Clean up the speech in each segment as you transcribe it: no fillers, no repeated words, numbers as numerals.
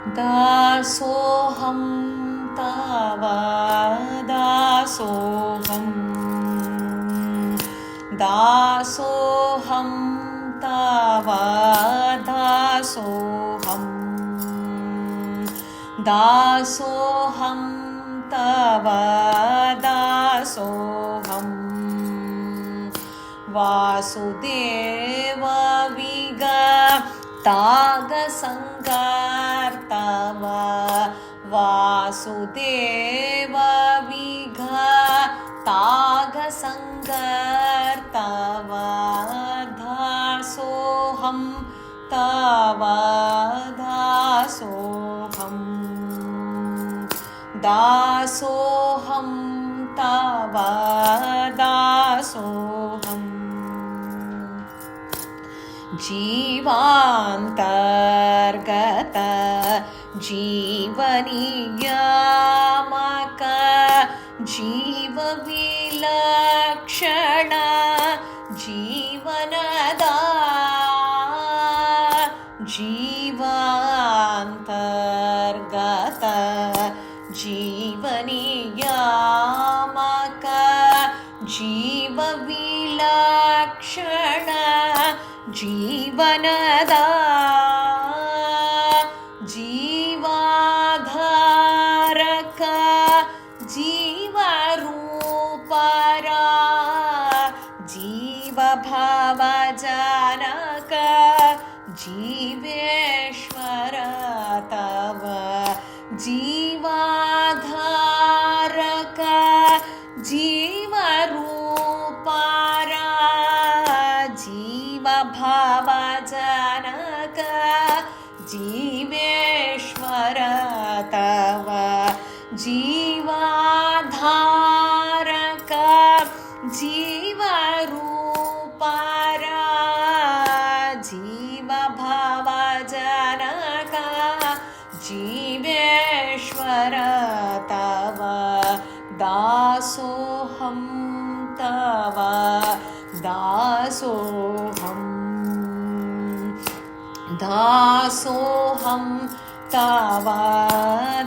दासोऽहं तव दासोऽहं दासोऽहं तव दासोऽहं दासोऽहं तव दासोऽहं वासुदेव विगतागसंगार्तव वासुदेव विगतागसंगार्तव दासोऽहं तव दासोऽहं दासोऽहं तव दासोऽहम् जीवान्तर्गत जीवनियामक जीवविलक्षण जीवनदा जीवान्तर्गत जीवनियामक जीवविलक्षण जीवनदा जीवाधारक जीवरूपरा जीवभावजनक जीवेश्वर तव जीवाधारक जीवरूपरा जीवभावजनक जीवेश्वर तव जीवाधारक जीवरूपरा जीवभावजनक जीवेश्वर तव दासोऽहं तव दासोऽहं दासोऽहं तव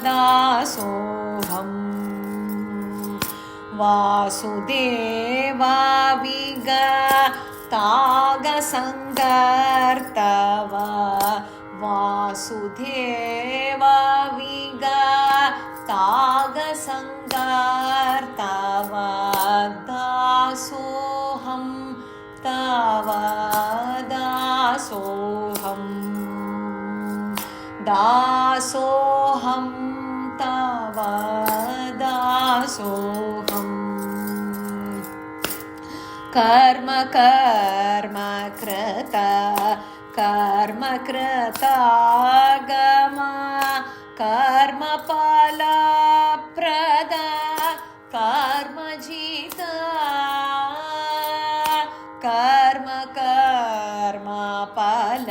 दासोऽहं वासुदेव विगतागसंगार्तव वासुदेव विगतागसंगार्तव दासोऽहं तव दासोऽहं दासोऽहं तव दासोऽहम् कर्म कर्म कृता कर्म कृतागम कर्मफल प्रद कर्मजिता कर्म कर्म फल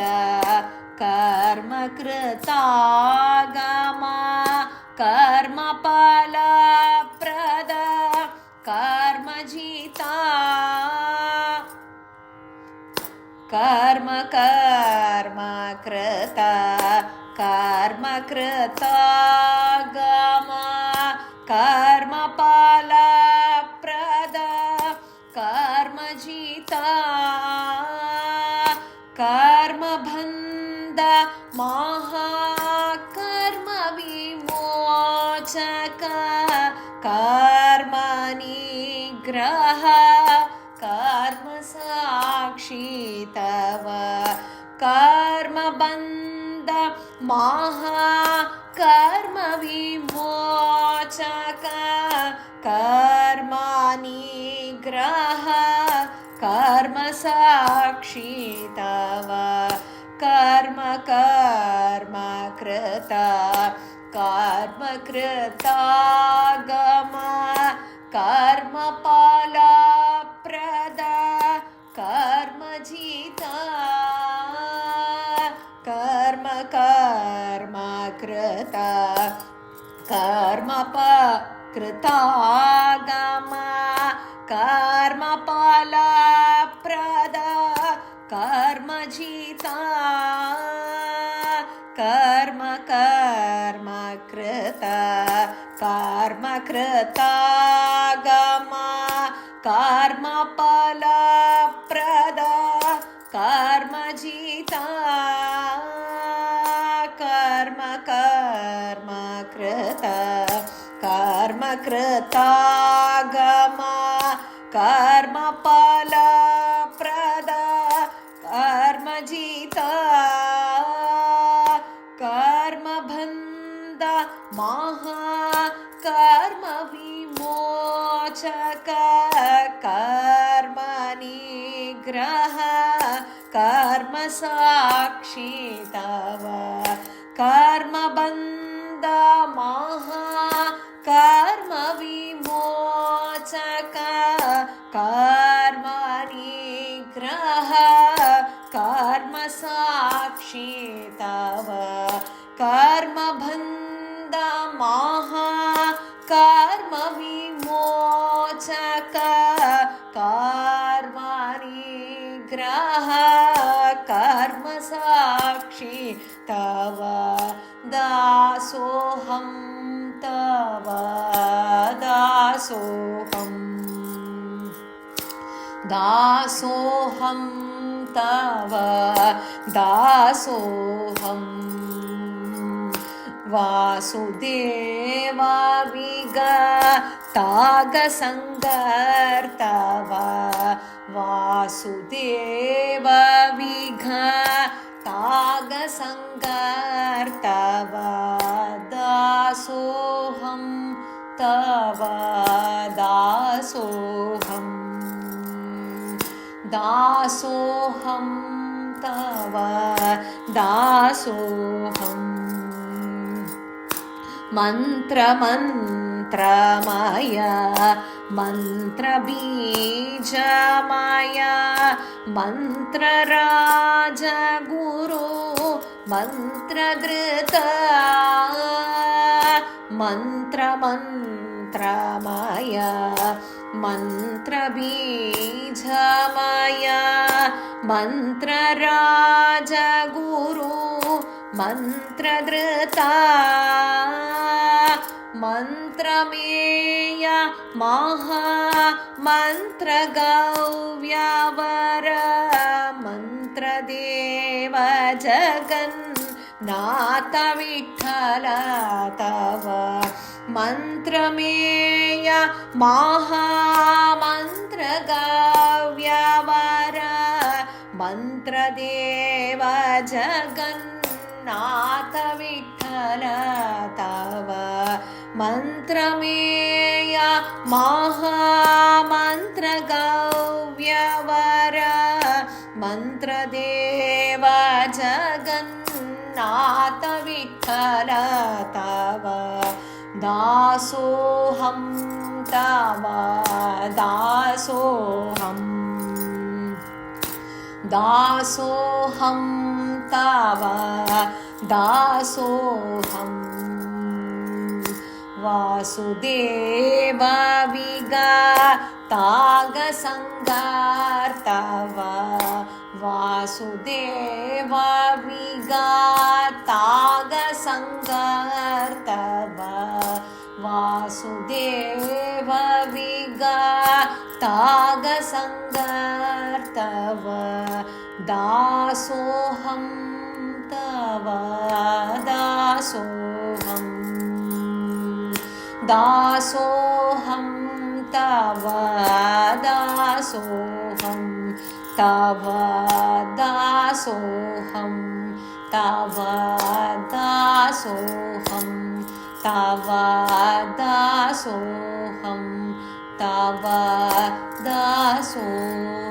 कर्म कृतागम कर्मफल प्रद कर्मजिता कर्म कर्म कृता कर्म कृतागम कर्मफल प्रद कर्मजिता कर्मबन्ध महाकर्म विमोचक कर्मनिग्रह कर्म साक्षी तव कर्मबन्ध महाकर्म विमोचक कर्मनिग्रह कर्म साक्षी तव कर्म कर्म कृता कर्म कृतागम कर्मफल प्रद कर्मजिता कर्म कर्म कृता कर्मकृतागम कर्मफल प्रद कर्मजिता कर्म कर्म कृता कर्म कृतागमा कर्म फलप्रदा कर्म जिता कर्म कर्म कृता कर्म कृतागमा कर्म फलप्रदा कर्म जिता कर्म बन्ध महा कर्म विमोचक कर्म निग्रह कर्म साक्षी तव कर्म बन्ध महा कर्म विमोचक कर्म निग्रह कर्म साक्षी तव कर्म बन्ध महा कर्म विमोचक कर्म निग्रह कर्म साक्षी तव दासोऽहं तव दासोऽहं दासोऽहं तव दासोऽहम् वासुदेव विगतागसङ्गर्तव वासुदेव विगतागसङ्गर्तव दासोऽहं तव दासोऽहम् दासोऽहं तव दासोऽहम् मन्त्रमन्त्रमय मन्त्रबीजमय मन्त्रराजगुरु मन्त्रघृता मन्त्रमन्त्रमय मन्त्रबीजमय मन्त्रराजगुरु मन्त्रधृता मन्त्रमेय महामन्त्रगव्यवर मन्त्रदेव जगन्नाथ विठ्ठल तव मन्त्रमेय महामन्त्रगव्यवर मन्त्रदेव जगन्नाथ विठ्ठल तव मन्त्रमेय महामन्त्रगव्यवर मन्त्रदेव जगन्नाथ विठ्ठल तव दासोऽहं तव दासोऽहम् दासोऽहं तव दासोऽहम् वासुदेव विगतागसङ्गर्तव वासुदेव विगतागसङ्गर्तव वासुदेव विगतागसङ्गर्तव दासोऽहं तव दासोऽहम् दासोऽहं तव दासोऽहं तव दासोऽहं तव दासोऽहं तव दासोऽहं तव दासोऽहम्